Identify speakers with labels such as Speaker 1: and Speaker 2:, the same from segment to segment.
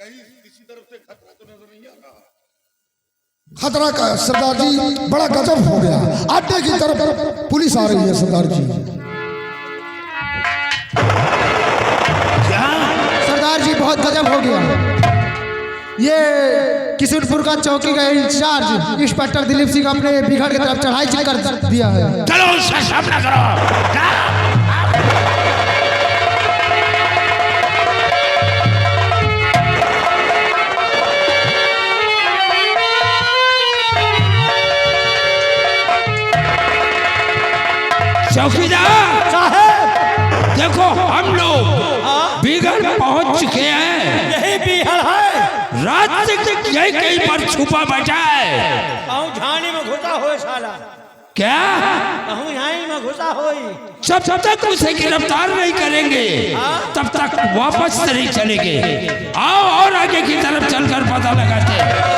Speaker 1: कहीं किसी तरफ से खतरा तो नजर नहीं आ रहा?
Speaker 2: खतरा का सरदार जी बड़ा गजब हो गया। अड्डे की तरफ पुलिस आ रही है सरदार जी।
Speaker 3: क्या
Speaker 4: सरदार जी बहुत गजब हो गया। ये किशनपुर का चौकी का इंचार्ज इंस्पेक्टर दिलीप सिंह अपने बिघड़ की तरफ चढ़ाई कर दिया है।
Speaker 3: चलो उसका सामना करो। चौकीदार
Speaker 4: साहब
Speaker 3: देखो हम लोग बिगड़ पहुंच चुके हैं।
Speaker 4: यही बिहार है।
Speaker 3: रात से यही कहीं पर छुपा बैठा है।
Speaker 4: कहूँ झाड़ी में घुसा हो साला।
Speaker 3: क्या
Speaker 4: कहूँ झाड़ी में घुसा हो।
Speaker 3: जब तक उसे गिरफ्तार नहीं करेंगे तब तक वापस नहीं चलेंगे। आओ और आगे की तरफ चलकर पता लगाते हैं।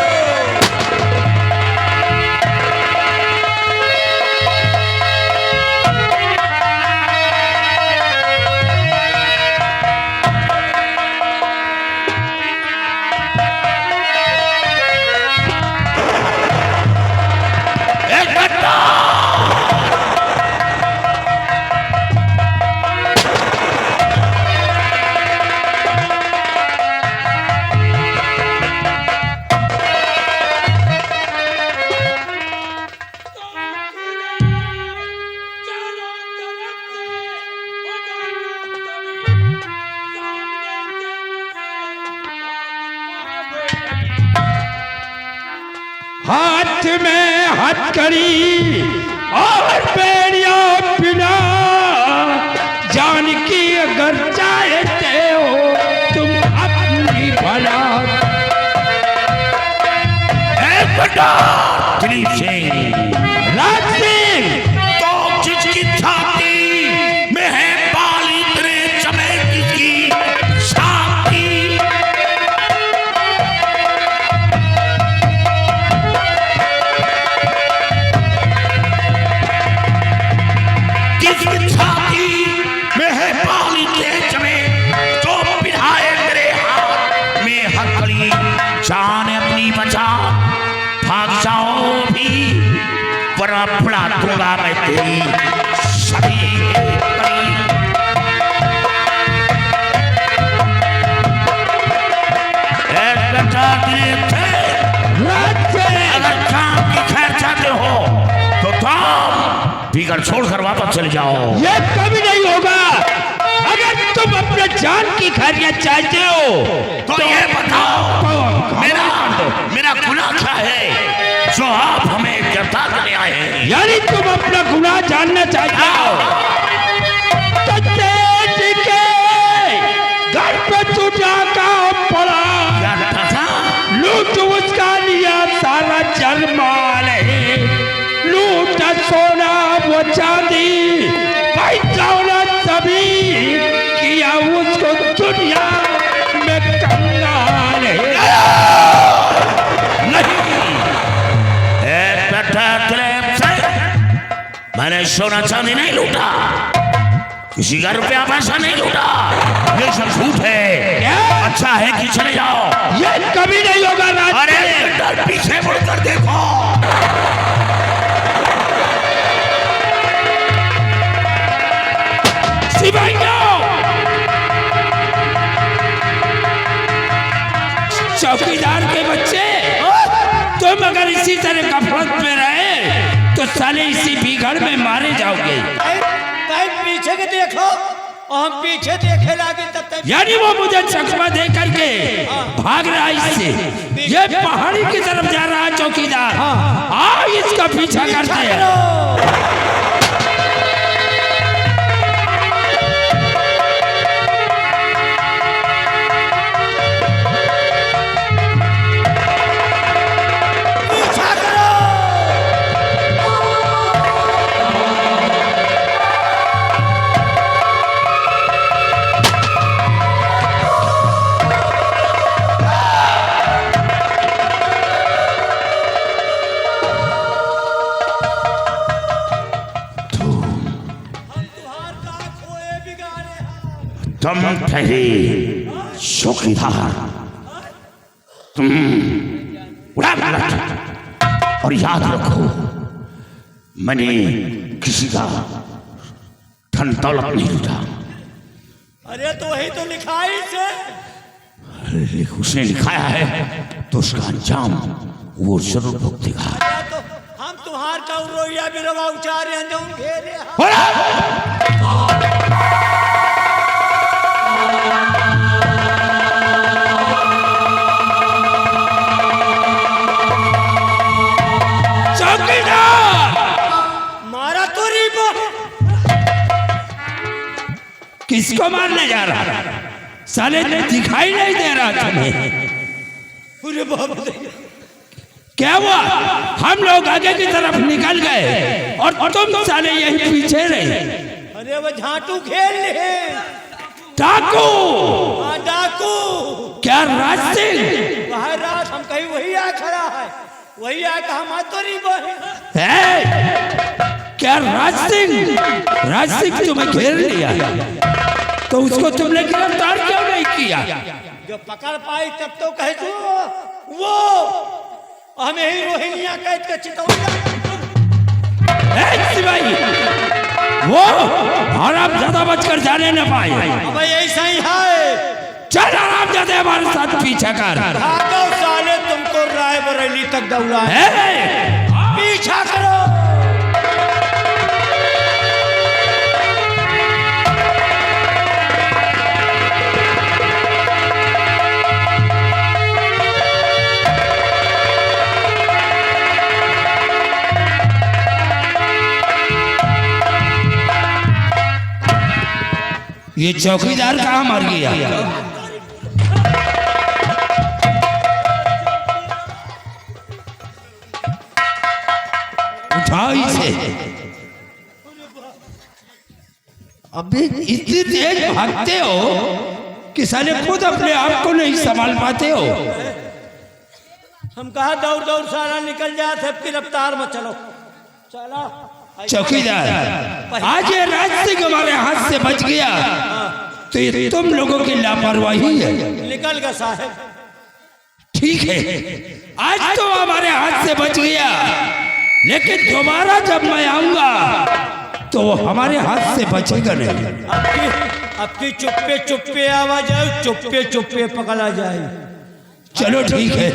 Speaker 3: हाथ में हथकड़ी और बेड़िया बिना जान की अगर चाहते हो तुम अपनी भला। दिलीप सिंह राज सिंह तो जिसकी छाती में है बाली तेरे चमेली की छाती। किसकी छाती में है बाली तेरे चमेली जो पिढ़ाए तेरे हाथ में हथकड़ी। जान अपनी बचा भाग जाओ भी पर फुला दूंगा मैं तेरी सभी कड़ी। अगर काम की खैर चाहते हो तो तुम बिगड़ छोड़कर वापस चले जाओ। ये कभी नहीं होगा। अगर तुम अपने जान की खैरियत चाहते हो तो ये बताओ मेरा गुनाह क्या है जो आप हमें गिरफ्तार करने आए हैं? यानी तुम अपना गुनाह जानना चाहते हो तो तेजी के घर पे चुटा का पड़ा लूट उसका लिया सारा जलमाल है। लूट सोना वो चांदी भाई दौलत सभी किया उसको दुनिया में कंगाल है। मैंने सोना चांदी नहीं लूटा, किसी का रुपया पैसा नहीं लूटा। ये सब झूठ है। अच्छा है कि चले जाओ। ये कभी नहीं होगा। अरे पीछे मुड़कर देखो। सिपाहियों चौकीदार के बच्चे तुम अगर इसी तरह गफलत में रहे तो साले इसी बिगड़ में मारे जाओगे।
Speaker 4: पीछे के देखो और हम पीछे देखे लागे तब तक।
Speaker 3: यानी वो मुझे चकमा दे करके भाग रहा है इससे। ये पहाड़ी की तरफ जा रहा है चौकीदार। आओ इसका पीछा करते हैं। तुम ठहरे चौकीदार, तुम उड़ा और याद रखो, मैंने किसी का धन दौलत नहीं लूटा।
Speaker 5: अरे तो वही तो लिखाई से।
Speaker 3: अरे उसने लिखाया है तो उसका अंजाम वो जरूर भुगतेगा।
Speaker 5: तो हम तुम्हार का रोइया भी रवा उचारे अंजाम घेरे। मारा तो रीबो।
Speaker 3: किसको मारने जा रहा? साले ने दिखाई नहीं दे रहा तुम्हें?
Speaker 5: पूरे बाप रे।
Speaker 3: क्या हुआ? हम लोग आगे की तरफ निकल गए और तुम साले यहीं पीछे रहे।
Speaker 5: अरे वो झाटू खेल ले।
Speaker 3: डाकू?
Speaker 5: हाँ डाकू।
Speaker 3: क्या रास्ते?
Speaker 5: वह रात हम कहीं वही आ खड़ा है, वही आ कहा हम तो रीबो
Speaker 3: है। क्या रास्ते तुम्हें घेर लिया तो उसको तुमने गिरफ्तार क्यों नहीं किया?
Speaker 5: जो पकड़ पाई तब तो कह तू वो हमें ही रोहिंग्या कैद के चितौड़ा।
Speaker 3: सिपाही वो आराम ज्यादा बचकर जाने न पाए।
Speaker 5: अब ऐसा ही है।
Speaker 3: चल आराम ज्यादा हमारे साथ पीछा कर।
Speaker 5: भागो साले, तुमको रायबरेली तक दौड़ा
Speaker 3: है।
Speaker 5: पीछा करो।
Speaker 3: ये चौकीदार कहाँ मर गया? उठाओ इसे। अबे इतनी तेज भागते हो कि साले खुद अपने आप को नहीं संभाल पाते हो।
Speaker 5: हम कहा दौड़ दौड़ सारा निकल जाते, गिरफ्तार में चलो। चला
Speaker 3: चौकीदार, आज ये रास्ते हमारे हाथ से बच गया तो ये तुम लोगों की लापरवाही है।
Speaker 5: निकल गया साहब।
Speaker 3: ठीक है, आज तो हमारे हाथ से बच गया, लेकिन दोबारा जब मैं आऊंगा तो वो हमारे हाथ से बचेगा नहीं।
Speaker 5: आपकी चुप्पे चुप्पे आवाज आए, चुप्पे चुप्पे पकड़ा जाए।
Speaker 3: चलो ठीक है।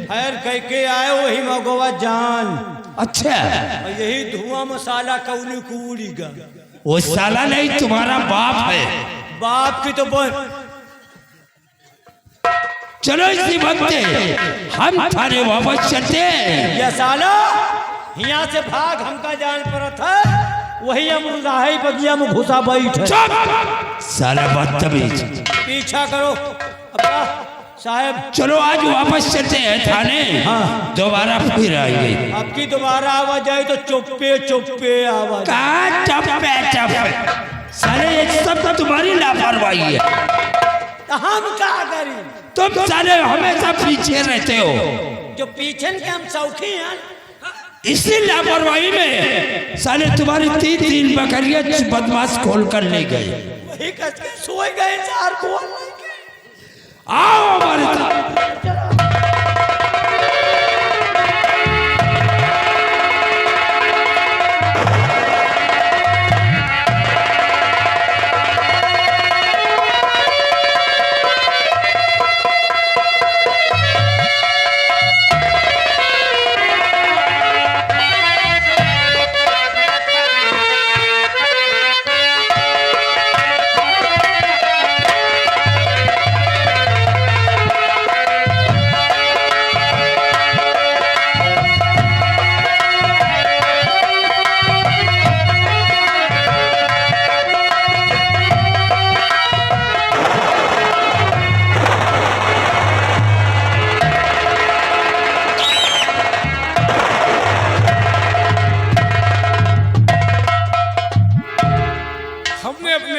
Speaker 5: खैर कह के आए वही मगोवा जान।
Speaker 3: अच्छा,
Speaker 5: यही धुआं मसाला कौली कूड़ीगा।
Speaker 3: वो साला नहीं, तुम्हारा बाप है।
Speaker 5: बाप की तो
Speaker 3: चलो इसी वक्त हम थाने वापस चलते हैं।
Speaker 5: ये साला यहाँ से भाग, हमका जान पड़त है वही अमरुदाही बगिया में घुसा बैठ।
Speaker 3: साला बदतमीज।
Speaker 5: पीछा करो साहब।
Speaker 3: चलो आज वापस चलते हैं थाने। हाँ। दोबारा फिर आएंगे।
Speaker 5: आपकी दोबारा आवाज आई तो चुप्पे चुप्पे आवाज।
Speaker 3: कहाँ चुप्पे चुप्पे? साले ये सब तो तुम्हारी लापरवाही है।
Speaker 5: हम क्या करें?
Speaker 3: तुम साले हमेशा पीछे रहते हो।
Speaker 5: जो पीछे के हम सौखी हैं।
Speaker 3: इसी लापरवाही में साले तुम्हारी तीन बकरियां बदमाश खोल कर ले गए।
Speaker 5: वही करके सोए गए चार को।
Speaker 3: आओ हमारे साथ।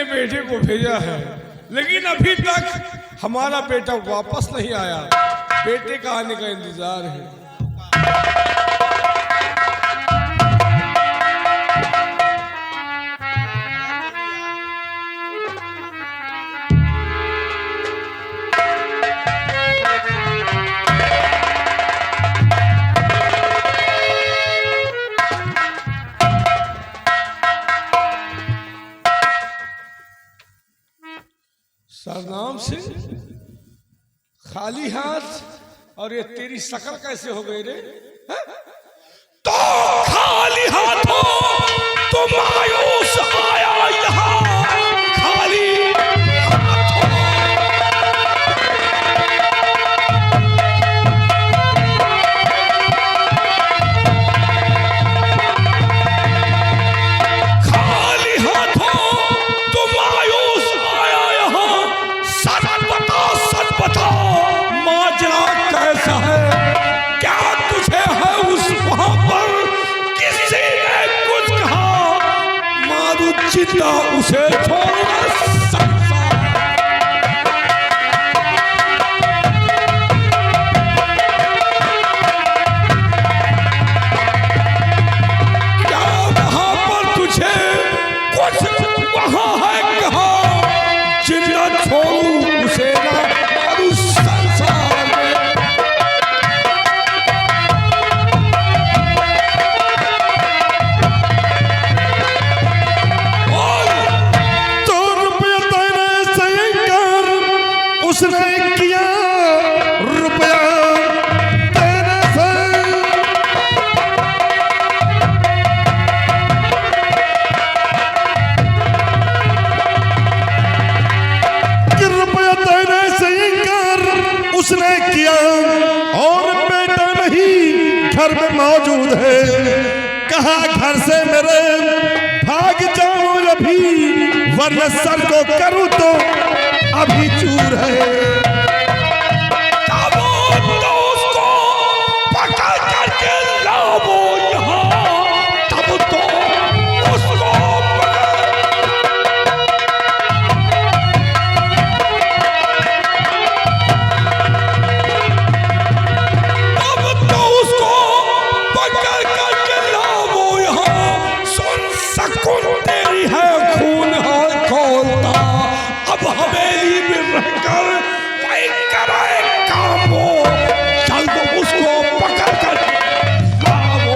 Speaker 6: बेटे को भेजा है, लेकिन अभी तक हमारा बेटा वापस नहीं आया। बेटे का आने का इंतजार है। सरनाम सिंह, खाली हाथ और ये तेरी शक्ल कैसे हो गई रे? हैं? तो खाली हाथों तो मायूस आया यहाँ, खाली चिंता उसे छोड़ संसार। क्या वहां पर तुझे कुछ वहां है कहा, चिंता छोड़ू उसे ना मारू संसार में।
Speaker 2: उसने किया रुपया देने से, कि रुपया देने से इनकार उसने किया और बेटा नहीं घर में मौजूद है। कहा घर से मेरे भाग जाओ अभी, वरना सर को करूं तो अभी चूर है।
Speaker 6: तो उसको पकड़ करके लाओ यहाँ, तब तो उसको पकड़ करके लाओ यहाँ। सुन सकून तेरी है खून है खोलता, अब हवेली में रहकर कोई कराए काम हो, चल तो उसको पकड़ कर लाओ।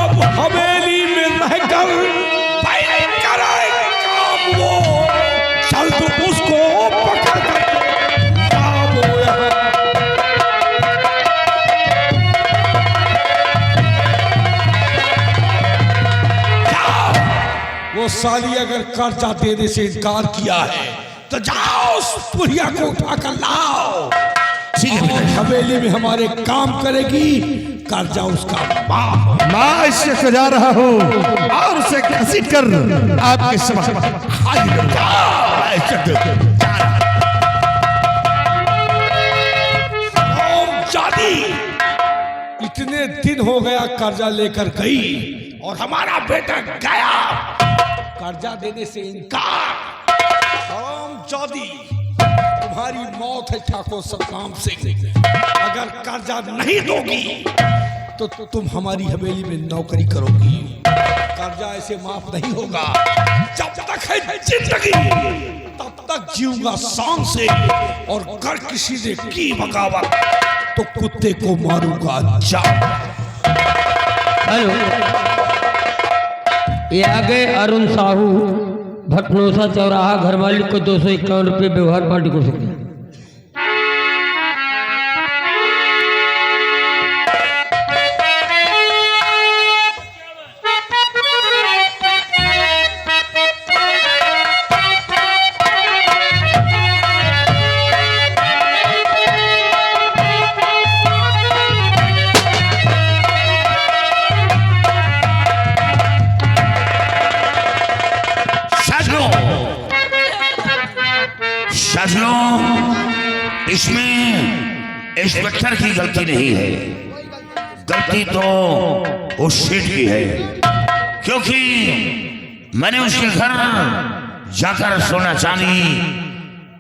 Speaker 6: अब हवेली में रहकर कोई कराए काम हो, चल तो उसको पकड़ कर लाओ यहाँ। वो साली अगर कर्जा देने से इनकार किया है तो जाओ उस पुरिया को उठाकर लाओ। और हवेली में हमारे काम करेगी, कर्जा उसका माफ।
Speaker 2: मैं इससे सजा रहा हूँ और उसे घसीट कर आपके समक्ष हाजिर करूंगा।
Speaker 6: जादी इतने दिन हो गया कर्जा लेकर गई और हमारा बेटा गया कर्जा देने से इनकार। जादी तुम्हारी मौत है ठाकुर सतनाम सिंह। अगर कर्जा नहीं दोगी तो तुम हमारी हवेली में नौकरी करोगी। कर्जा ऐसे माफ नहीं होगा। जब तक है जिंदगी तब तक जीऊंगा शान से, और कर किसी ने की बगावत तो कुत्ते को मारूंगा। जा
Speaker 7: हेलो, ये आ गए अरुण साहू, भटनोसा चौराहा। घर मालिक को 251 रुपये व्यवहार पार्टी को सकते हैं।
Speaker 3: इसमें इंस्पेक्टर की गलती नहीं है, गलती तो उस सेठ की है, क्योंकि मैंने उसके घर जाकर सोना चांदी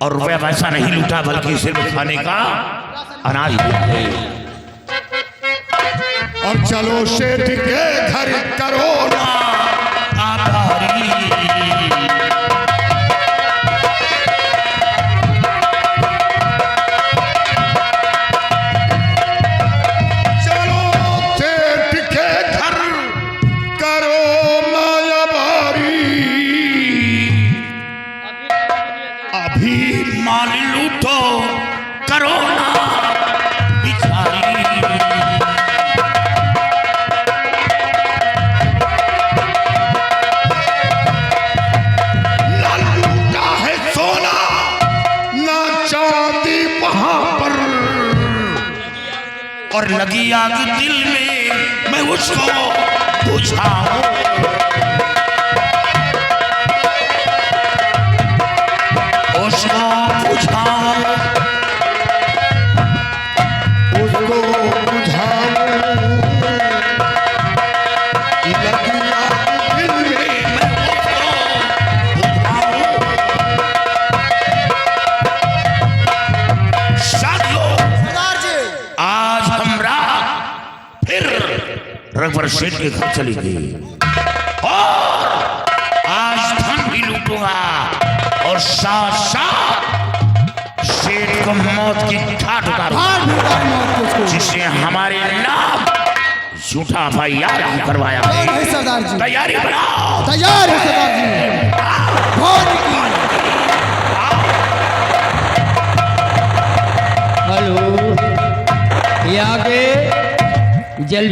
Speaker 3: और रुपया पैसा नहीं लूटा, बल्कि सिर्फ खाने का अनाज दिया है।
Speaker 2: और चलो सेठ के घर करो ना
Speaker 3: आभारी। और लगी आग दिल में मैं उसको बुझाऊं। उसको बुझाऊं,
Speaker 2: उसको बुझाऊं, लगी आग दिल में
Speaker 3: मैं उसको बुझाऊं। साथियों,
Speaker 4: सरदार जी
Speaker 3: आज हमरा फिर रघुवर सेठ के घर चली गई और आज धन भी लूटूंगा और साथ साथ सेठ को मौत की ठाट उतारूंगा, जिसने हमारे नाम झूठा FIR करवाया है।
Speaker 4: है सरदार जी
Speaker 3: तैयारी बनाओ।
Speaker 4: तैयार है सरदार जी। बहुत
Speaker 7: हेलो, यहाँ के जल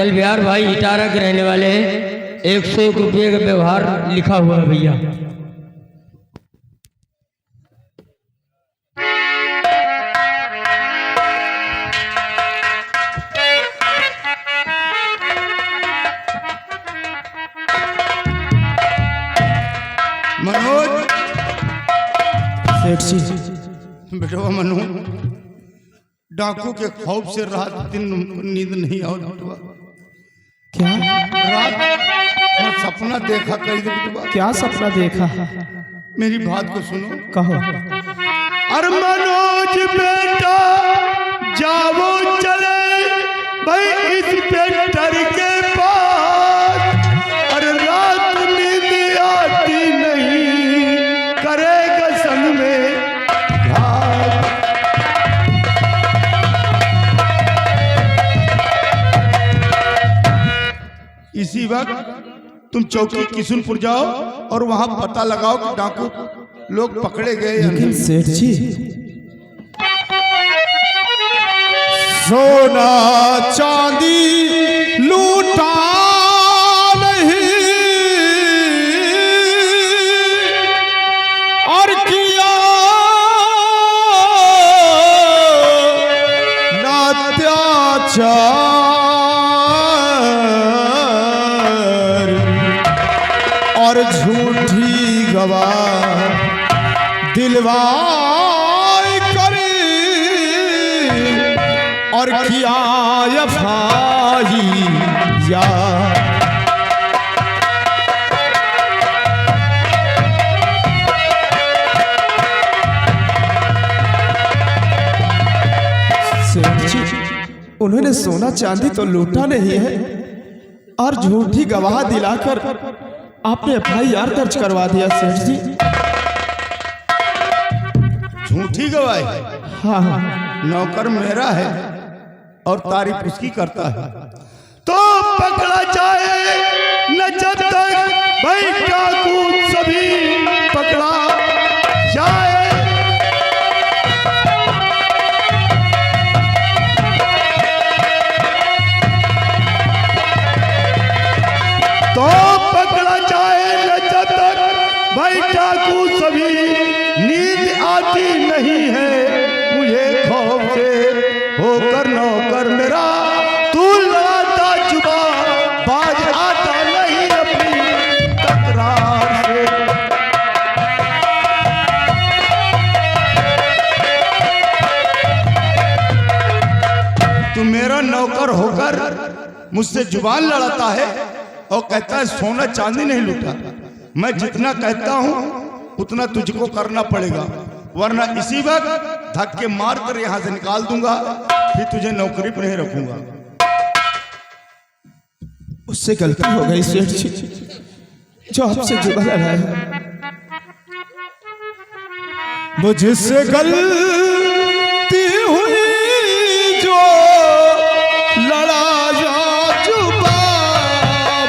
Speaker 7: विहार भाई इटारा के रहने वाले हैं। 101 रुपये का व्यवहार लिखा हुआ है भैया।
Speaker 2: मनोज,
Speaker 4: सेठ जी
Speaker 2: बेटवा मनु, डाकू के खौफ से रात दिन नींद नहीं आओ बेटवा।
Speaker 4: क्या
Speaker 2: रात में सपना देखा कई दिन बेटवा।
Speaker 4: क्या सपना देखा?
Speaker 2: मेरी बात को सुनो।
Speaker 4: कहो।
Speaker 2: अरे मनोज बेटा जाओ चले भाई इंस्पेक्टर के पास। अरे रात नींद आती नहीं, करेगा संग में घात। इसी वक्त तुम चौकी किशुनपुर जाओ और वहां पता लगाओ कि डाकू लोग पकड़े गए या नहीं।
Speaker 4: सेठ जी
Speaker 2: सोना चांदी लूटा नहीं और किया नात्याचार और झूठी गवाह दिलवाई करी और किया भाई या
Speaker 8: उन्होंने सोना चांदी तो लूटा नहीं है और झूठी गवाह दिलाकर आपने FIR दर्ज करवा दिया सेठ जी।
Speaker 2: झूठी गवाही?
Speaker 8: हाँ हाँ,
Speaker 2: नौकर मेरा है और तारीफ उसकी करता है तो पकड़ा जाए न जब तक भाई डाकू सभी पकड़ा जाए। तो पकड़ा जाए न जब तक भाई डाकू सभी, नींद आती नहीं है मुझे खौफ से होकर नौकर मेरा, तू लड़ाता जुबा बाज आता नहीं अपनी तकरार से। तू मेरा नौकर होकर मुझसे जुबान लड़ाता है और कहता है सोना चांदी नहीं लूटा। मैं जितना कहता हूं उतना तुझको करना पड़ेगा, वरना इसी वक्त धक्के मार कर यहां से निकाल दूंगा, फिर तुझे नौकरी पर नहीं रखूंगा।
Speaker 8: उससे गलती हो गई सेठ जी, जो आपसे जुबा लड़ाया।
Speaker 2: मुझसे गलती हुई जो लड़ाया जुबा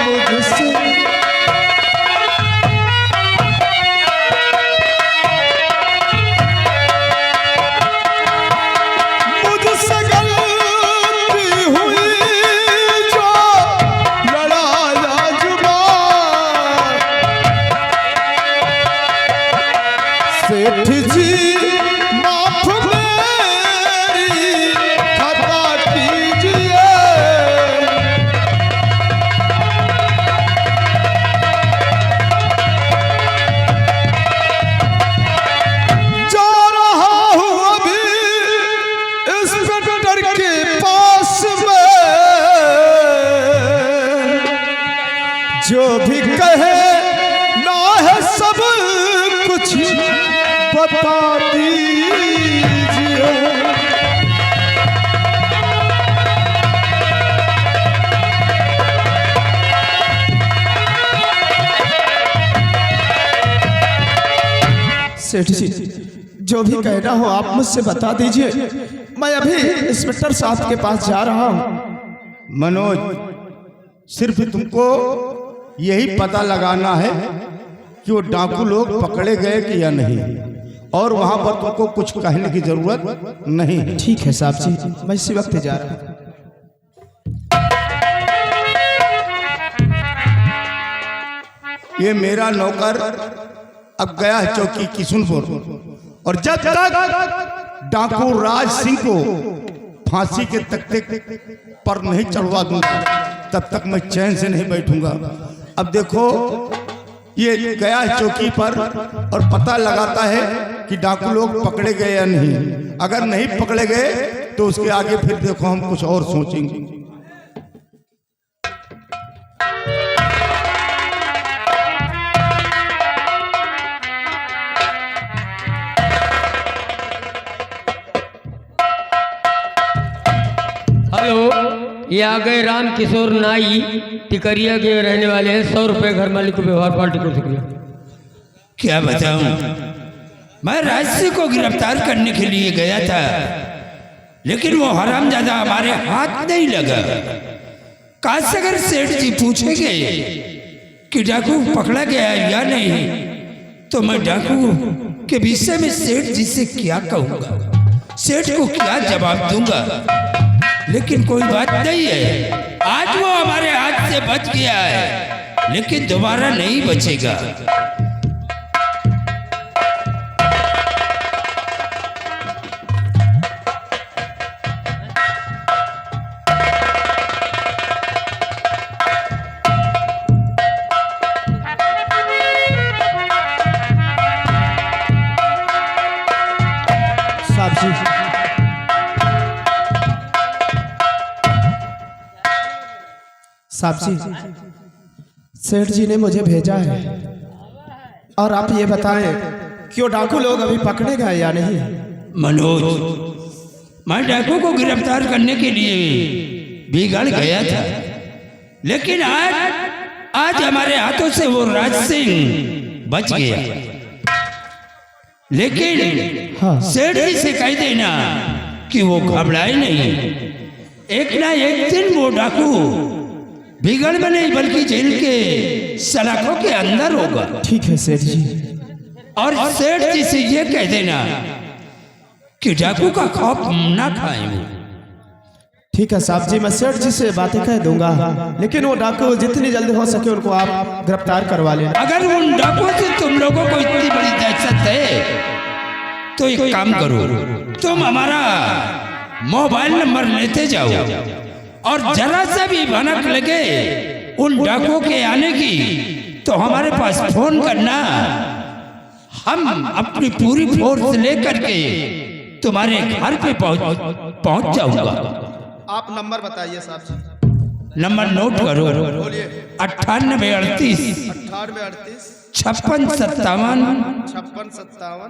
Speaker 2: मुझसे। मुझसे गलती हुई जो लड़ाया जुबा। सेठ जी माफ
Speaker 8: जो भी कहे ना है सब कुछ बता दीजिए। सेठ जी, जो भी कहना हो आप मुझसे बता दीजिए। मैं अभी इंस्पेक्टर साहब के पास जा रहा हूँ।
Speaker 2: मनोज, सिर्फ तुमको यही पता लगाना है कि वो डाकू लोग पकड़े गए कि या नहीं, और वहां पर तुमको कुछ कहने की जरूरत नहीं है।
Speaker 8: ठीक है साहब जी, मैं इसी वक्त जा रहा हूँ।
Speaker 2: ये मेरा नौकर अब गया है चौकी किशुनपुर, और जब तक डाकू राज सिंह को फांसी के तख्ते पर नहीं चढ़वा दूंगा तब तक मैं चैन से नहीं बैठूंगा। अब देखो, ये गया है चौकी पर और पता लगाता है कि डाकू लोग पकड़े गए या नहीं। अगर नहीं पकड़े गए तो उसके आगे फिर देखो हम कुछ और सोचेंगे।
Speaker 7: हेलो, ये आ गए राम किशोर नाई, टिकरिया के रहने वाले हैं। 100 रुपये घर मालिक को व्यवहार पार्टी को शुक्रिया।
Speaker 3: क्या बताऊं, मैं राजसी को गिरफ्तार करने के लिए गया था, लेकिन वो हरामजादा हमारे हाथ नहीं लगा। काश अगर सेठ जी पूछेंगे कि डाकू पकड़ा गया या नहीं, तो मैं डाकू के विषय में सेठ जी से क्या कहूंगा, सेठ को क्या जवाब दूंगा। लेकिन कोई बात नहीं है, आज वो हमारे हाथ से बच गया है, लेकिन दोबारा नहीं बचेगा।
Speaker 8: साहब जी, साहब जी, सेठ जी ने मुझे भेजा है और आप ये बताएं कि वो डाकू लोग अभी पकड़े गए या नहीं।
Speaker 3: मनोज, मैं डाकू को गिरफ्तार करने के लिए बिगड़ गया था, लेकिन आज हमारे हाथों से वो राज सिंह बच गया। लेकिन
Speaker 8: हाँ।
Speaker 3: सेठ जी से कह देना कि वो घबराए नहीं, एक ना एक दिन वो डाकू बिगड़ में नहीं बल्कि जेल के सलाखों के अंदर होगा।
Speaker 8: ठीक है सेठ जी।
Speaker 3: और सेठ जी से ये कह देना कि डाकू का खौफ ना खाएं वो।
Speaker 8: ठीक है साहब जी, मैं सेठ जी से बातें कह दूंगा, लेकिन वो डाकू जितनी जल्दी हो सके उनको आप गिरफ्तार करवा लेना।
Speaker 3: अगर उन डाकुओं से तुम लोगों को इतनी बड़ी दहशत है तो एक काम करो, तुम हमारा मोबाइल नंबर लेते जाओ और जरा सा भी भनक लगे उन डाकुओं के आने की तो हमारे पास फोन करना। हम अपनी पूरी फोर्स लेकर के तुम्हारे घर पे पहुंच जाऊंगा।
Speaker 8: आप नंबर बताइए साहब जी।
Speaker 3: नंबर नोट करो, 9838 56 57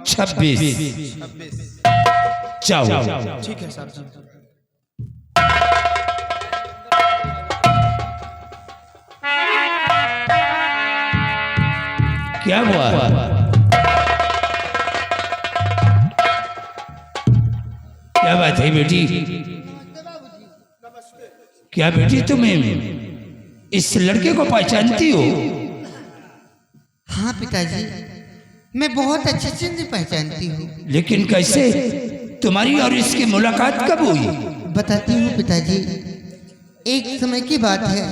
Speaker 3: 26। जाओ।
Speaker 8: ठीक है साहब जी।
Speaker 3: क्या हुआ? क्या बात है बेटी? क्या बेटी तुम्हें इस लड़के को पहचानती हो?
Speaker 9: हाँ पिताजी, मैं बहुत अच्छे से पहचानती हूँ।
Speaker 3: लेकिन कैसे? तुम्हारी और इसकी मुलाकात कब हुई?
Speaker 9: बताती हूँ पिताजी। एक समय की बात है,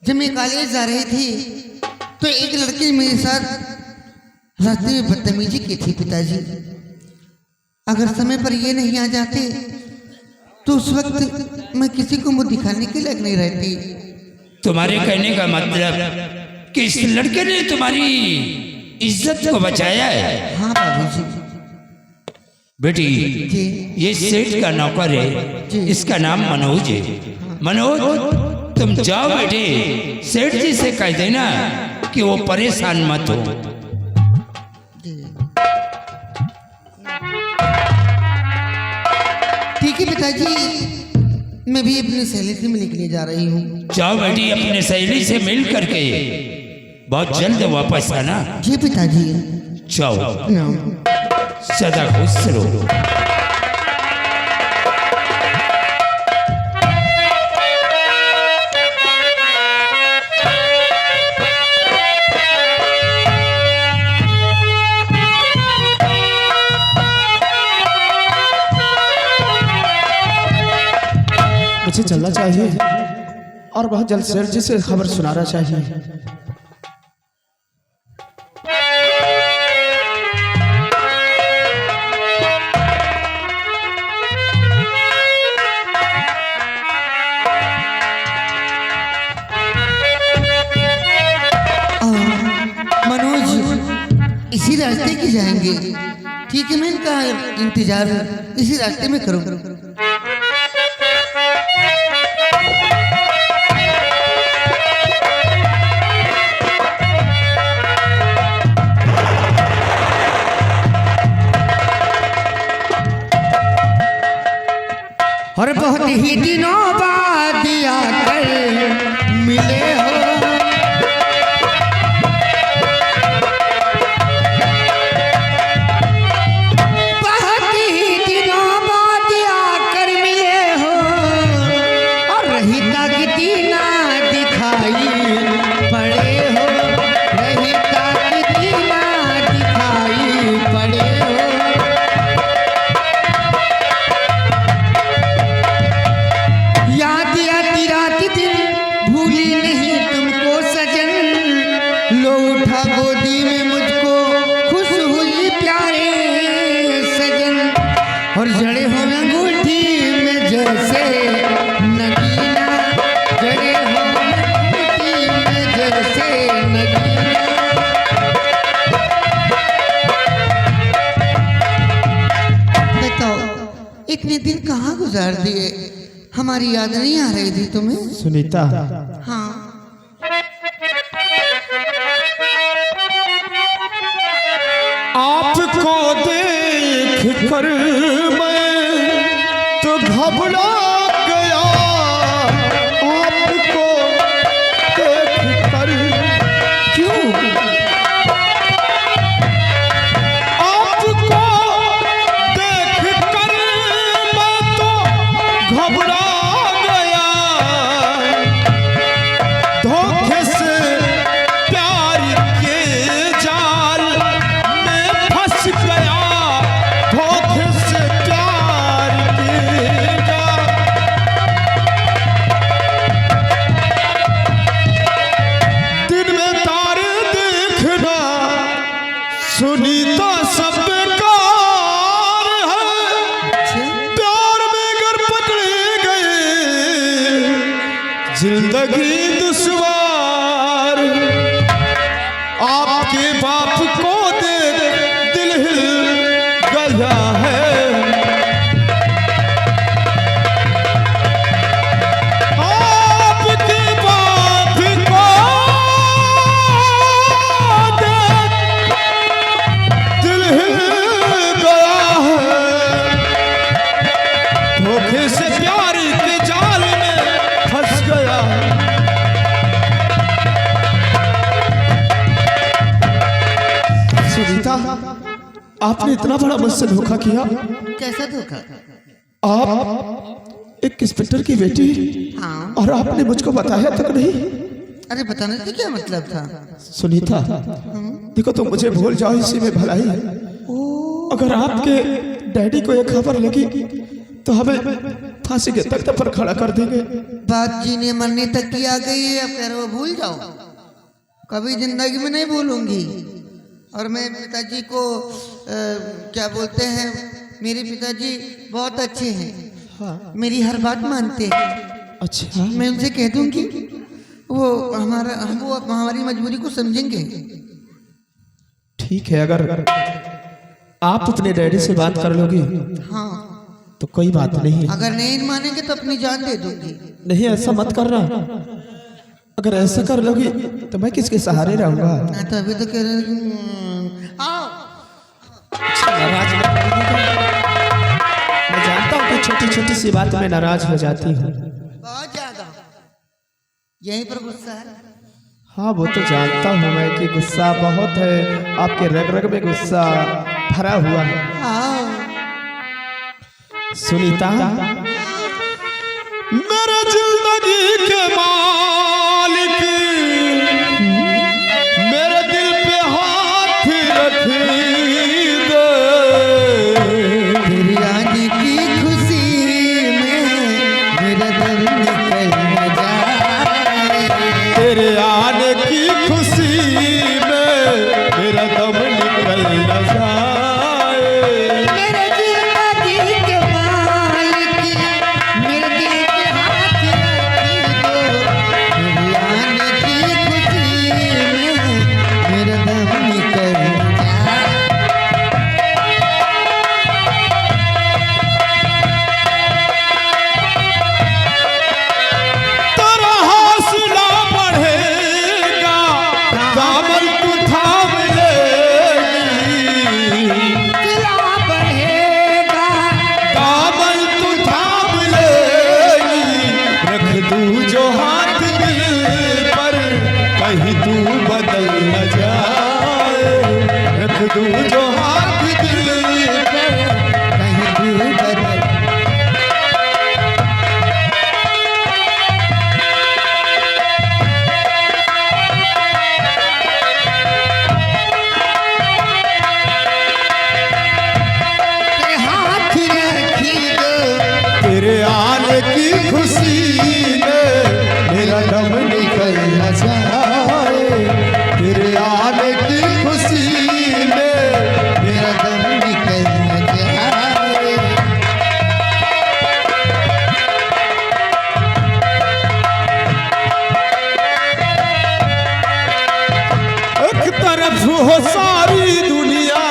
Speaker 9: जब मैं कॉलेज जा रही थी तो एक लड़की मेरे साथ रास्ते में बदतमीजी की थी पिताजी। अगर समय पर ये नहीं आ जाते तो उस वक्त मैं किसी को मुंह दिखाने के लायक नहीं रहती।
Speaker 3: तुम्हारे कहने का मतलब कि इस लड़के ने तुम्हारी इज्जत को बचाया है?
Speaker 9: हाँ बाबूजी।
Speaker 3: बेटी, ये सेठ का नौकर है, इसका नाम मनोज है। मनोज, तुम जाओ बेटे, सेठ जी से कह देना कि वो परेशान मत हो।
Speaker 9: ठीक है पिताजी, मैं भी अपनी सहेली से मिलने के लिए जा रही हूँ।
Speaker 3: जाओ बेटी, अपने सहेली से मिल करके बहुत जल्द वापस आना।
Speaker 9: जी पिताजी।
Speaker 3: जाओ, सदा खुश रहो।
Speaker 8: मुझे चलना चाहिए और बहुत जल्द सेठ जी से खबर सुनाना चाहिए।
Speaker 9: मनोज इसी रास्ते की जाएंगे। ठीक है, मैं इनका इंतजार इसी रास्ते में करूँ। और बहुत ही दिनों बाद आकर मिले हो, बहुत ही दिनों बाद आकर मिले हो, और रही ताकती ना दिखाई पड़े हो, रही ताकती ना दिखाई पड़े हो। याद आती रात दिन भूली नहीं तुमको सजन, लो उठा गोदी में मुझको खुश हुई प्यारे सजन, और जड़े हो अंगूठी में जैसे नगीना, जड़े हो अंगूठी में जैसे नगीना। बताओ इतने दिन कहाँ गुजार दिए, हमारी याद नहीं आ रही थी तुम्हें?
Speaker 8: सुनीता,
Speaker 9: हाँ।
Speaker 2: आपको देख कर मैं तो घबरा गया, आपको देख कर।
Speaker 9: क्यों?
Speaker 2: आपको देख कर मैं तो घबरा गया, धोखे से प्यार के जाल में फंस गया, धोखे से प्यार के जाल। दिन में तारे देखना सुनीता सब बेकार है, प्यार में अगर पकड़े गए जिंदगी दुश्वार। आपके बाप को देख दिल हिल गया है, आपके बाप को देख दिल हिल गया है, धोखे से प्यार के जाल में फंस गया।
Speaker 8: सुनीता, आपने इतना बड़ा मुझसे धोखा किया।
Speaker 9: कैसा धोखा?
Speaker 8: आप एक इंस्पेक्टर की बेटी,
Speaker 9: हाँ।
Speaker 8: और आपने मुझको बताया तक नहीं।
Speaker 9: अरे बताने से क्या मतलब था?
Speaker 8: सुनीता, देखो तुम मुझे भूल जाओ, इसी में भलाई है। अगर आपके डैडी को ये खबर लगी तो हमें फांसी के तख्ते पर खड़ा कर देंगे।
Speaker 9: बात जीने मरने तक की आ गई है, अब कह रहे हो भूल जाओ। कभी जिंदगी में नहीं भूलूंगी। और मैं पिताजी को क्या बोलते हैं, मेरे पिताजी बहुत अच्छे हैं।
Speaker 8: हाँ।
Speaker 9: मेरी हर बात मानते हैं।
Speaker 8: अच्छा,
Speaker 9: मैं उनसे कह दूंगी, वो हमारी मजबूरी को समझेंगे।
Speaker 8: ठीक है, अगर आप अपने डैडी से बात कर लोगी
Speaker 9: हाँ,
Speaker 8: तो कोई बात नहीं है।
Speaker 9: अगर नहीं मानेंगे तो अपनी जान दे दूंगी।
Speaker 8: नहीं ऐसा मत करना, अगर ऐसा कर लोगी तो मैं किसके सहारे रहूंगा।
Speaker 9: हाँ, तो अभी तो कह रहे आओ।
Speaker 8: नाराज मत करिएगा। मैं जानता हूँ कि छोटी छोटी सी बात में नाराज हो जाती हूँ।
Speaker 9: बहुत ज्यादा यहीं पर गुस्सा है।
Speaker 8: हाँ वो तो जानता हूँ मैं कि गुस्सा बहुत है, आपके रग रग में गुस्सा भरा हुआ है।
Speaker 9: आओ।
Speaker 8: सुनीता, मेरे जिंदगी के मालिक मेरे दिल पे हाथ रख दे।
Speaker 9: तेरी आने की खुशी में मेरा दिल निकल न जाए।
Speaker 8: तेरे आने की खुशी में मेरा दम निकल न जाए।
Speaker 9: मेरे जिंदगी के मालिक मेरे दिल पे हाथ रखी दो। तेरी आने की खुशी में मेरा दम निकल न जाए।
Speaker 8: तेरा हौसला बढ़ेगा, दामन तू थाम लेगी।
Speaker 9: दिला बढ़ेगा
Speaker 8: दामन तू थाम लेगी। रख दूं जो हाथ दिल पर, कहीं तू बदल न जाए। रख दूं जो हाथ दिल पर,
Speaker 9: कहीं तू बदल। तेरे हाथ रखी दो।
Speaker 8: तेरे आने की खुशी में मेरा दम निकल न जाए। तेरे आने की खुशी में
Speaker 9: मेरा दम निकल न जाए।
Speaker 8: एक तरफ हो सारी दुनिया,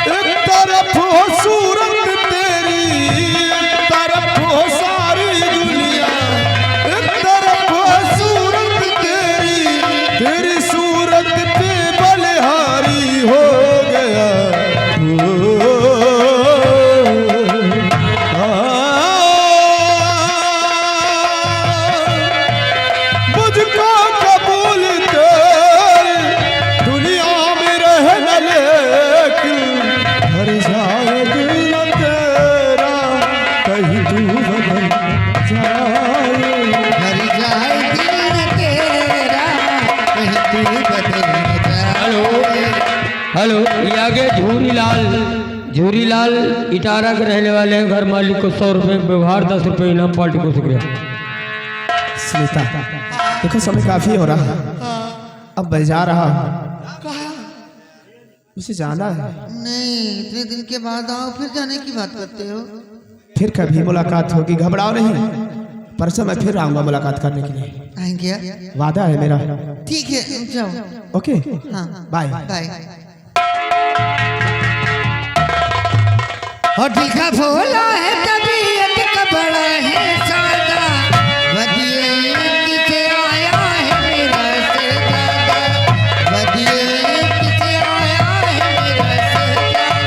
Speaker 8: एक तरफ हो सूरत तेरी। एक तरफ हो सारी दुनिया, एक तरफ हो सूरत तेरी। तेरी सूरत पे बलिहारी हो गया। मुझको कबूल कर दुनिया में रहना, लेकिन हर जाए दिल न तेरा, कहीं तू बदल जाए।
Speaker 9: हर जाए दिल न तेरा, कहीं तू बदल न जाए।
Speaker 7: हेलो, ये आगे झूरीलाल इटारा के रहने वाले हैं। घर मालिक को 100 रुपये व्यवहार, 10 रुपये इनाम, पार्टी को शुक्रिया।
Speaker 8: सुनीता, देखो समय काफी हो रहा है, अब मैं जा रहा हूँ। मुझे जाना है।
Speaker 9: नहीं, इतने दिन के बाद आओ फिर जाने की बात करते हो।
Speaker 8: फिर कभी मुलाकात होगी, घबराओ नहीं। परसों मैं फिर आऊंगा मुलाकात करने के लिए,
Speaker 9: आएंगे?
Speaker 8: वादा है मेरा।
Speaker 9: ठीक है, जाओ।
Speaker 8: ओके,
Speaker 9: हाँ,
Speaker 8: बाय।
Speaker 9: बाय। और दिखा भोला है तबीयत का बड़ा है सादा। वदिए किसे आया है मेरा से ज्यादा। वदिए किसे आया है मेरा से ज्यादा।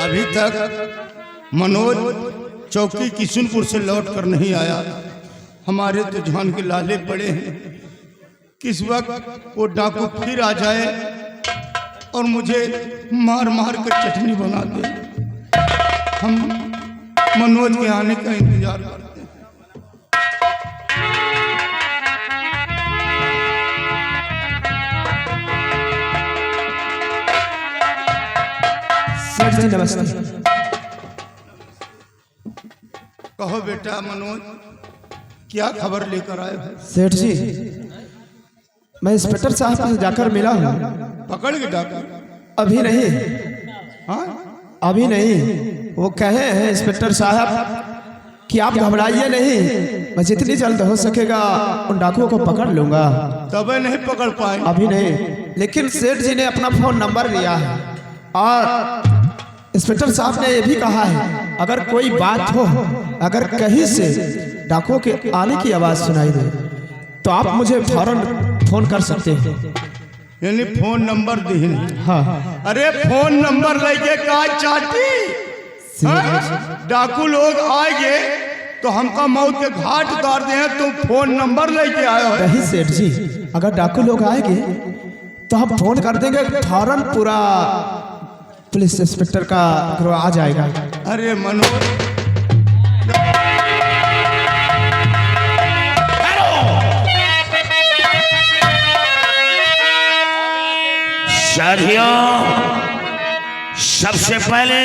Speaker 1: अभी तक मनोज चौकी किशनपुर से लौट कर नहीं आया। हमारे तो जान के लाले पड़े हैं, किस वक्त वो डाकू फिर आ जाए और मुझे मार मार कर चटनी बना दे। हम मनोज के आने का इंतजार करते हैं।
Speaker 8: सेठ जी नमस्ते।
Speaker 1: कहो बेटा मनोज, क्या खबर लेकर आए हो?
Speaker 8: सेठ जी,
Speaker 10: मैं इंस्पेक्टर साहब से जाकर मिला हूँ।
Speaker 1: पकड़ के डाकू?
Speaker 10: अभी नहीं,
Speaker 1: हाँ,
Speaker 10: अभी नहीं। वो कहे हैं इंस्पेक्टर साहब कि आप घबराइए नहीं, मैं जितनी जल्द हो सकेगा उन डाकुओं को पकड़ लूंगा।
Speaker 1: तब नहीं पकड़ पाए?
Speaker 10: अभी नहीं, लेकिन सेठ जी ने अपना फोन नंबर दिया है और इंस्पेक्टर साहब ने यह भी कहा है अगर कोई बात हो, अगर कहीं से डाकुओं के आने की आवाज सुनाई दे तो आप मुझे फौरन फोन कर सकते हैं।
Speaker 1: यानी फोन नंबर दी?
Speaker 10: हाँ।
Speaker 1: अरे फोन नंबर लेके का चाहती? डाकू लोग आएंगे तो हमका मौत के घाट उतार दे, तुम फोन नंबर लेके आए हो?
Speaker 10: नहीं सेठ जी, अगर डाकू लोग आएंगे तो हम फोन कर देंगे, फौरन पूरा पुलिस इंस्पेक्टर का गिरोह आ जाएगा।
Speaker 1: अरे मनोज,
Speaker 3: साथियों, सबसे पहले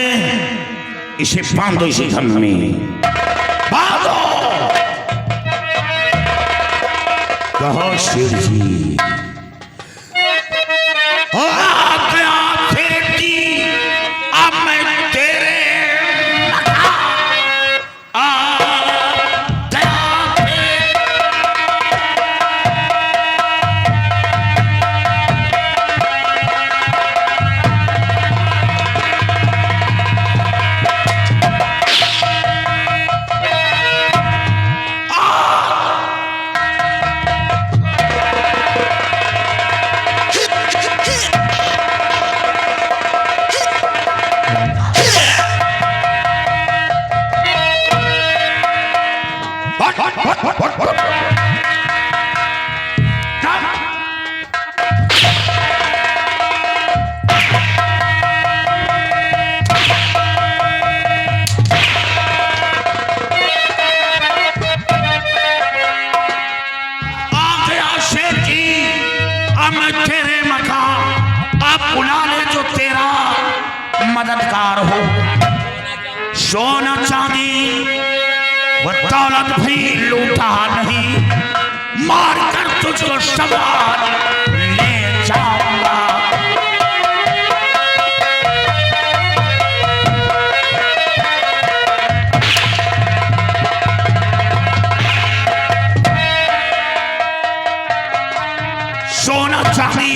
Speaker 3: इसे बांधो, इसे घर में बांधो। कहो शेर जी, आ गया शेर जी, अब मैं तेरे आ गया मददगार हो। सोना चांदी व दौलत भी लूटा नहीं, मार कर तुझको सवार ले जाऊंगा। सोना चांदी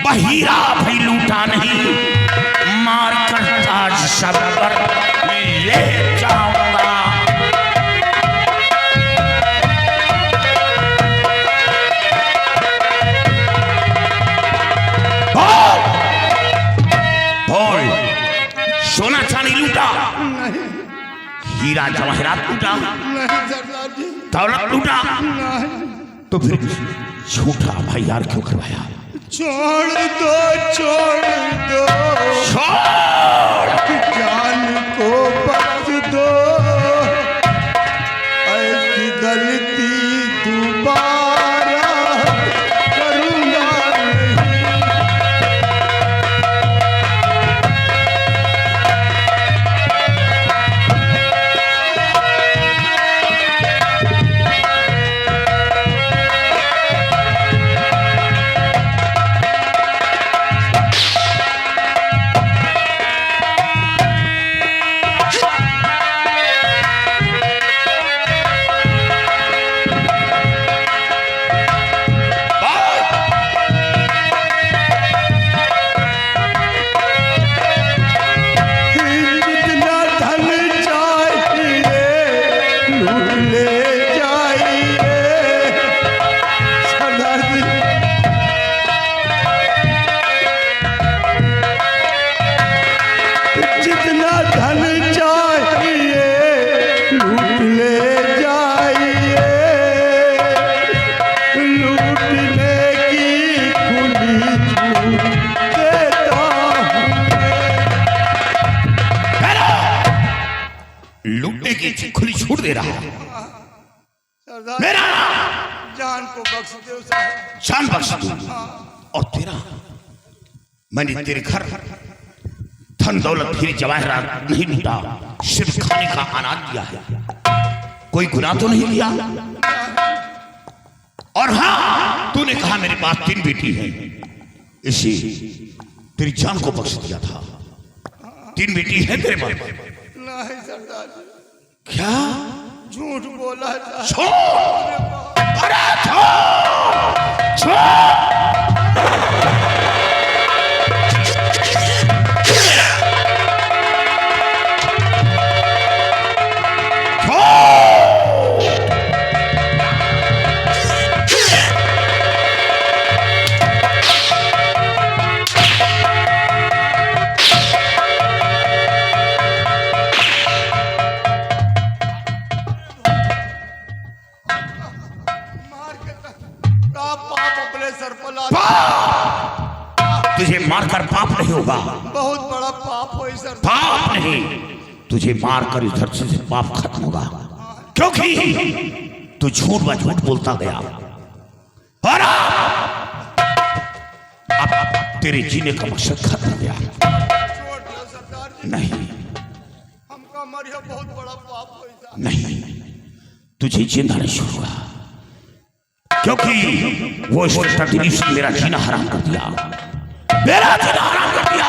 Speaker 3: बहीरा भी लूटा नहीं, मार कर ताज सब पर ले जाऊंगा। बोल, सोना चांदी लूटा? हीरा जवाहरात लूटा? दौलत लूटा? तो फिर झूठा भाई यार क्यों करवाया?
Speaker 1: छोड़ दो, छोड़ दो,
Speaker 3: छोड़,
Speaker 1: जान को बख्श दो, ऐसी गलती दोबारा करूंगा नहीं।
Speaker 3: खुली छूट दे रहा है। मेरा
Speaker 1: जान को बख्श दो साहब।
Speaker 3: जान बख्श दो। और तेरा, मैंने तेरे घर धन दौलत हीरे जवाहरात नहीं लूटा, सिर्फ खाने का अनाज दिया है। कोई गुनाह तो नहीं किया। और हाँ, तू तूने कहा मेरे पास 3 बेटी है, इसी तेरी जान को बख्श दिया था। 3 बेटी है तेरे पास?
Speaker 1: नहीं सरदार जी,
Speaker 3: क्या
Speaker 1: झूठ बोला है।
Speaker 3: छोड़, अरे छोड़, छोड़। तुझे मारकर पाप नहीं होगा।
Speaker 1: बहुत बड़ा पाप हो सर।
Speaker 3: पाप नहीं, तुझे मारकर इस धरती से पाप खत्म होगा, क्योंकि तू झूठ व झूठ बोलता गया और अब तेरे जीने का मकसद खत्म हो गया।
Speaker 1: छोड़ दो सरदार जी।
Speaker 3: नहीं,
Speaker 1: हमका मरिया बहुत बड़ा पाप हो।
Speaker 3: नहीं, तुझे जिंदा नहीं छोड़ूंगा, क्योंकि वो इंस्पेक्टर दिलीप सिंह मेरा जीना हराम कर दिया, मेरा जीना हराम कर दिया।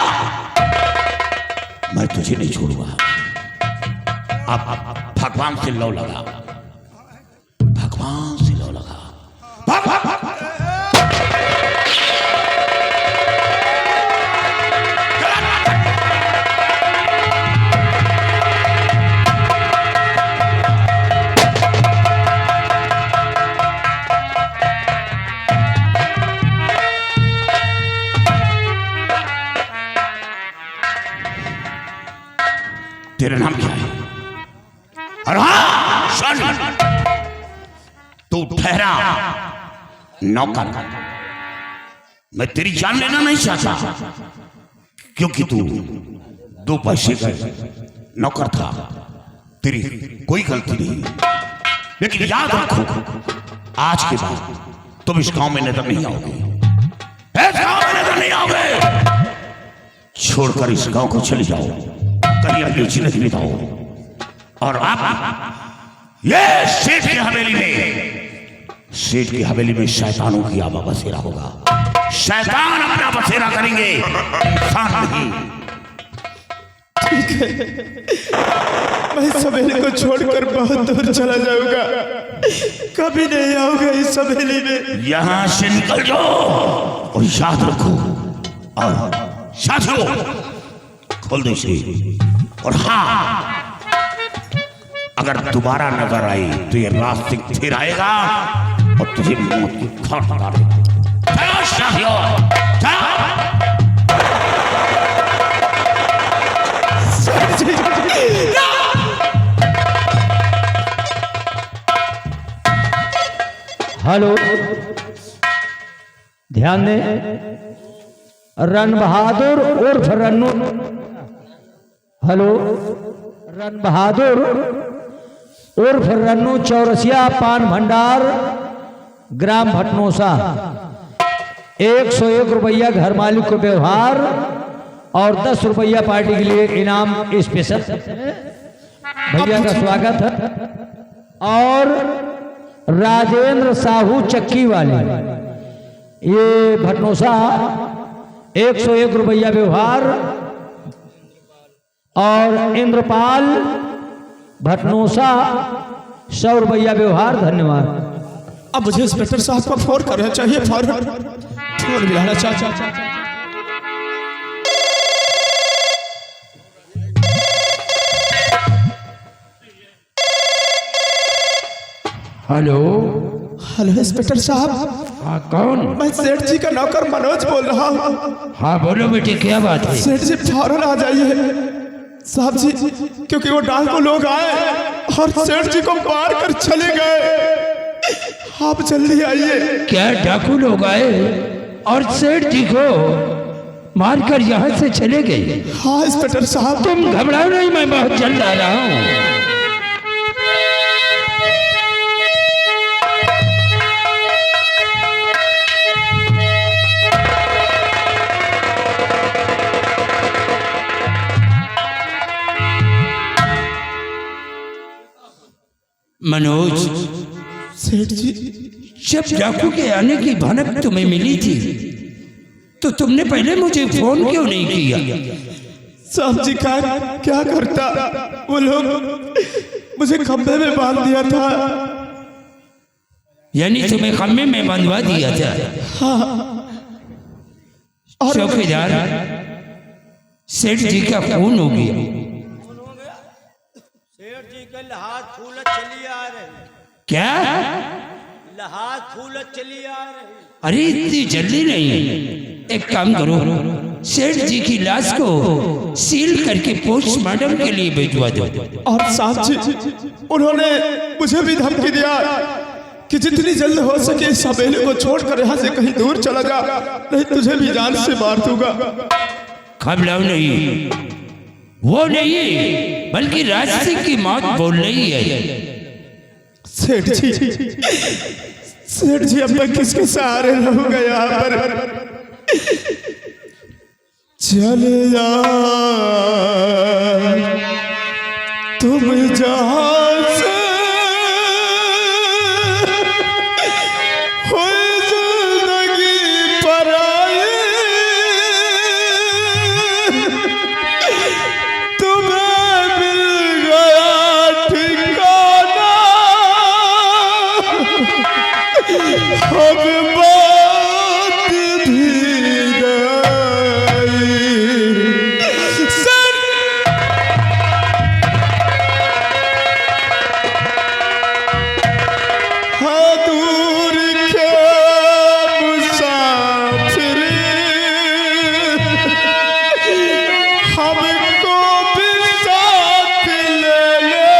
Speaker 3: मैं तुझे नहीं छोड़ूंगा। अब भगवान से लौ लगा, भगवान से लौ लगा। भाग, भाग, भाग। तेरा नाम क्या है? और हाँ सुन, तू ठहरा नौकर। मैं तेरी जान लेना नहीं चाहता, क्योंकि तू 2 पैसे का नौकर था, तेरी कोई गलती नहीं। लेकिन याद रखो, आज के बाद तुम इस गांव में नजर नहीं आओगे, इस गांव में नजर नहीं आओगे। छोड़कर इस गांव को चले जाओ, कहीं अपनी जिंदगी बिताओ। और आप ये सेठ की हवेली में, सेठ की हवेली में शैतानों की आवा बसेरा होगा। शैतान अपना बसेरा करेंगे, इंसान नहीं।
Speaker 10: ठीक है, मैं इस हवेली को छोड़कर बहुत दूर चला जाऊंगा, कभी नहीं आऊंगा इस हवेली में।
Speaker 3: यहां से निकल जाओ और याद रखो, और साथियों खोल दो इसे। और हाँ, अगर दोबारा नजर आई तो ये रास्ते फिर आएगा और तुझे मौत की खाट उतार देगा। साथियों
Speaker 7: हेलो, ध्यान दें, रन बहादुर उर्फ रन्नू। हेलो, रन बहादुर उर्फ रन्नू चौरसिया पान भंडार ग्राम भटनोसा, 101 रुपया घर मालिक को व्यवहार और 10 रुपया पार्टी के लिए इनाम स्पेशल। भैया का स्वागत है। और राजेंद्र साहू चक्की वाले, ये भटनोसा, 101 रुपया व्यवहार और इंद्रपाल भटनोसा 100 रुपया व्यवहार। धन्यवाद।
Speaker 10: अब मुझे इंस्पेक्टर साहब का फोन करना चाहिए, फोन मिलाना चाहिए।
Speaker 7: हेलो,
Speaker 10: हेलो इंस्पेक्टर साहब।
Speaker 7: हाँ कौन?
Speaker 10: मैं सेठ जी का नौकर मनोज बोल रहा हूँ।
Speaker 7: हाँ बोलो बेटे, क्या बात है?
Speaker 10: सेठ जी फौरन आ जाइए साहब जी, क्योंकि वो डाकू लोग आए और सेठ जी को मार कर चले गए। आप जल्दी आइए।
Speaker 7: क्या डाकू लोग आए और सेठ जी को मारकर यहाँ से चले गए?
Speaker 10: हाँ इंस्पेक्टर साहब।
Speaker 7: तुम घबराओ नहीं, मैं बहुत जल्द आ रहा हूँ।
Speaker 3: मनोज,
Speaker 10: सेठ जी
Speaker 3: जब डाकू के आने की भनक तुम्हें मिली थी तो तुमने पहले मुझे फोन क्यों नहीं किया?
Speaker 10: साहब जी क्या करता, वो लोग मुझे खंभे में बांध दिया था।
Speaker 3: यानी तुम्हें खम्भे में बंधवा दिया था? चौकीदार, सेठ जी का खून हो गया।
Speaker 5: सेठ जी के लहाज फूलत चली आ रही।
Speaker 3: क्या?
Speaker 5: लहाज फूलत चली आ रही।
Speaker 3: अरे इतनी जल्दी नहीं, एक काम करो, सेठ जी की लाश को सील करके पोस्टमार्टम के लिए भिजवा दो।
Speaker 10: और साहब जी उन्होंने मुझे भी धमकी दिया कि जितनी जल्द हो सके इस हवेली को छोड़कर यहाँ से कहीं दूर चला जा, नहीं तुझे भी जान से मार दूंगा।
Speaker 3: घबराओ नहीं, वो नहीं बल्कि राज सिंह की मौत बोल रही है।
Speaker 10: सेठ जी अब मैं किसके सहारे रहूंगा यहाँ पर? चले जा तुम जहां से हो जिंदगी पर आए, तुम्हें मिल गया ठिकाना, अब बात भी गई। हाँ दूर के मुसाफिर हमको भी साथ ले ले,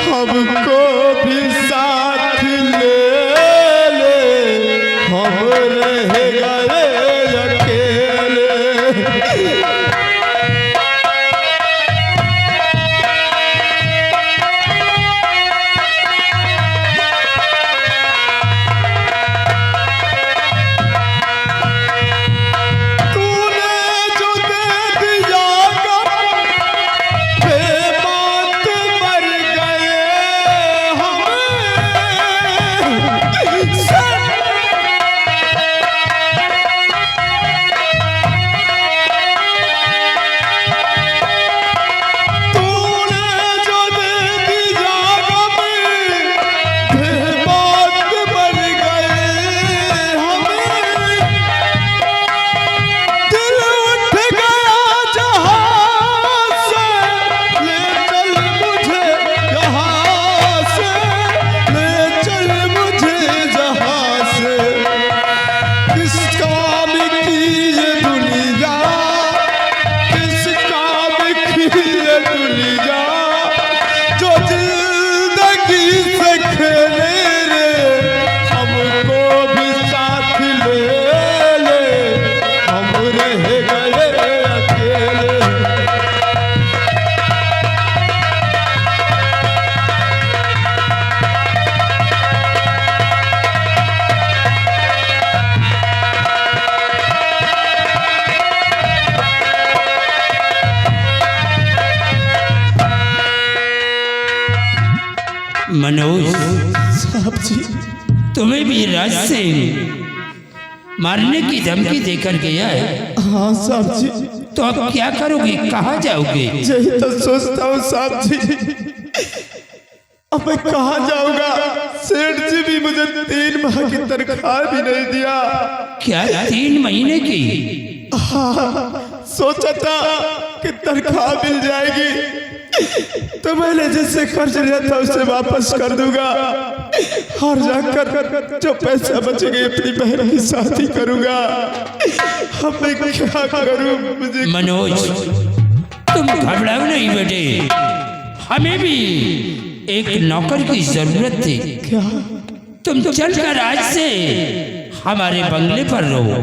Speaker 10: हमको भी साथ ले ले, हम रह गए अकेले। तूने जो दे दिया गम, बेबात मर गए हम। तूने जो दे दिया गम, बेबात मर गए हम। दिल उठ गया जहां से, ले चल मुझे यहाँ से, ले चल मुझे जहाँ से। किस काम की ये दुनिया, किस काम की ये दुनिया, जो जिंदगी से खेले रे, हमको भी साथ ले ले, हम रह गए अकेले।
Speaker 3: मनोज,
Speaker 10: साहब जी
Speaker 3: तुम्हें भी राज सिंह मारने की धमकी देकर गया है,
Speaker 10: हाँ साहब जी
Speaker 3: तो अब क्या करोगे, कहाँ जाओगे?
Speaker 10: यही तो सोचता हूँ साहब जी, अब मैं कहाँ जाऊंगा? सेठ जी भी मुझे 3 माह की तनख्वाह भी नहीं दिया।
Speaker 3: क्या 3 महीने की?
Speaker 10: हाँ, सोचा था कि तनख्वाह मिल जाएगी तो मैंने जिससे कर्ज लिया था उसे वापस कर दूंगा, और जाकर जो पैसा बचेगा अपनी बहन की शादी करूंगा। अब मैं क्या करूं? मुझे
Speaker 3: मनोज, तुम घबराओ नहीं बेटे, हमें भी एक नौकर की जरूरत थी।
Speaker 10: क्या?
Speaker 3: तुम चलकर आज से हमारे बंगले पर रहो,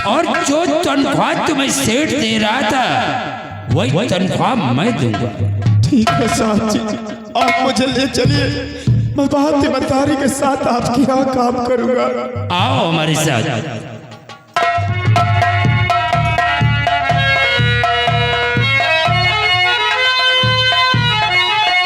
Speaker 3: और जो तनख्वाह तुम्हें सेठ दे रहा था वही तनख्वाह मैं दूंगा।
Speaker 10: ठीक है साहब जी, आप मुझे ले चलिए, मैं बहुत ईमानदारी के साथ आपके यहाँ काम करूंगा।
Speaker 3: आओ हमारे साथ।